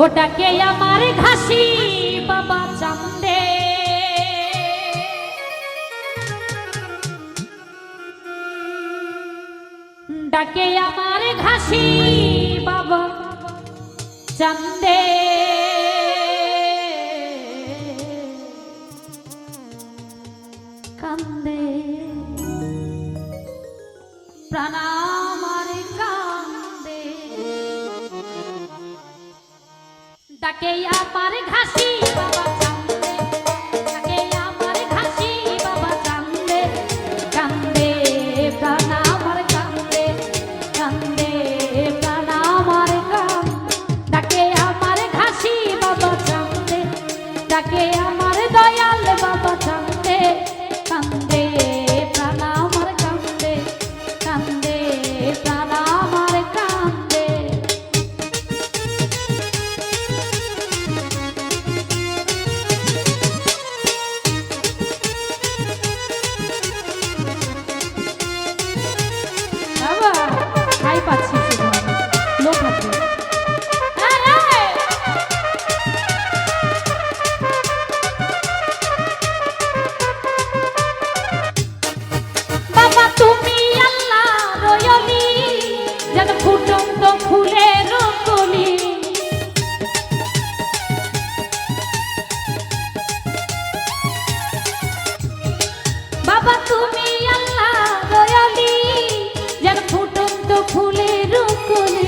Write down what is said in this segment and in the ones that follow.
ওটাকে আমার ঘাসি বাবা চান্দে ডাকে আমার ঘাসি বাবা চান্দে কান্দে প্রাণ আমার কান্দে ডাকে আমার ঘাসি বাবা চান্দে ডাকে আমার ঘাসি বাবা চান্দে কান্দে প্রাণ আমার কান্দে কান্দে প্রাণ আমার কান্দে ডাকে আমার ঘাসি বাবা চান্দে ডাকে আমার দয়াল বাবা চান্দে কান্দে প্রাণ আমার কান্দে কান্দে প্রাণ আমার কান্দে বাবা খাই পাচ্ছি লোক আছে বাবা তুমি আল্লাহ রয়লি যেন ফুটন্ত ফুলের কলি বাবা তুমি আল্লাহ রয়লি যেন ফুটন্ত ফুলের কলি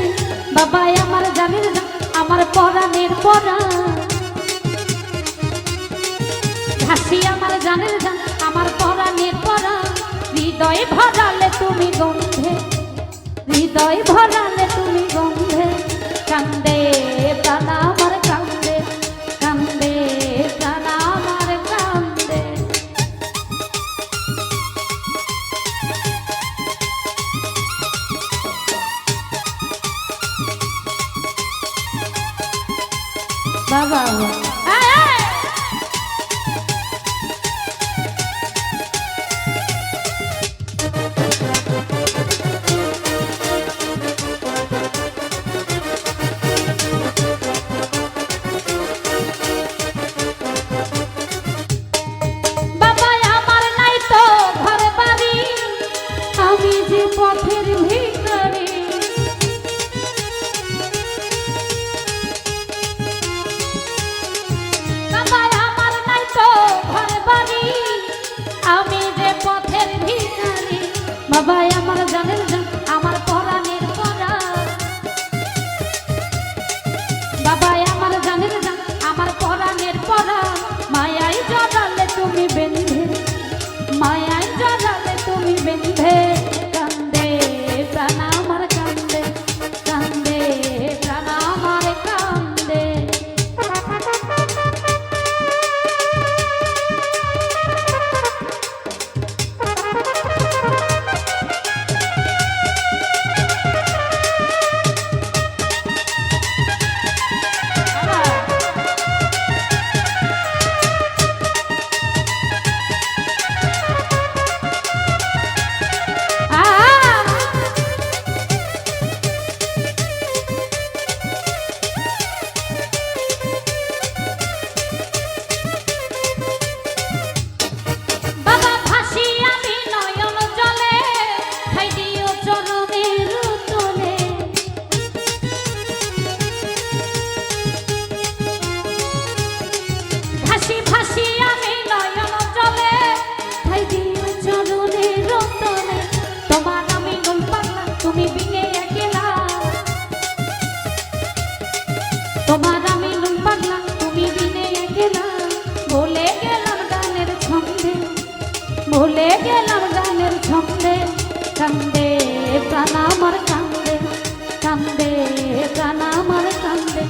বাবা আমার জানের জান আমার পরাণের পরাণ ঘাসি আমার জানের জান আমার পরাণের পরাণ হৃদয় ভরালে তুমি গন্ধে হৃদয় ভরালে তুমি গন্ধে কান্দে প্রাণ আমার কান্দে কান্দে প্রাণ আমার কান্দে বাবা পথের ভিখারি বাবা আমার নাই তো ঘর বাড়ি আমি যে পথের ভিখারি বাবা আমার জানের জান আমার পরাণের পরাণ বাবা আমার জানের জান আমার পরাণের পরাণ মায়ায় জড়ালে তুমি বেঁধে মায়ায় জড়ালে তুমি বেঁধে প্রাণ আমার কান্দে কান্দে প্রাণ আমার কান্দে তোমার আমি নুন পাগলা তুমি বিনে একলা ভুলে গেলাম গানের ছন্দে ভুলে গেলাম গানের ছন্দে কান্দে প্রাণ আমার কান্দে কান্দে প্রাণ আমার কান্দে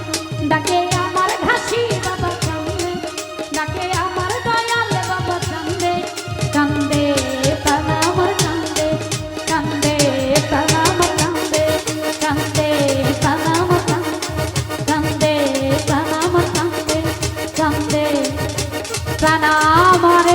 ডাকে আমার ঘাসি বাবা কান্দে ডাকে আমার দয়াল বাবা কান্দে কান্দে প্রাণ আমার কান্দে কান্দে প্রাণ আমার কান্দে কান্দে প্রাণ আমার কান্দে কান্দে প্রাণ আমার কান্দে কান্দে প্রাণ আমার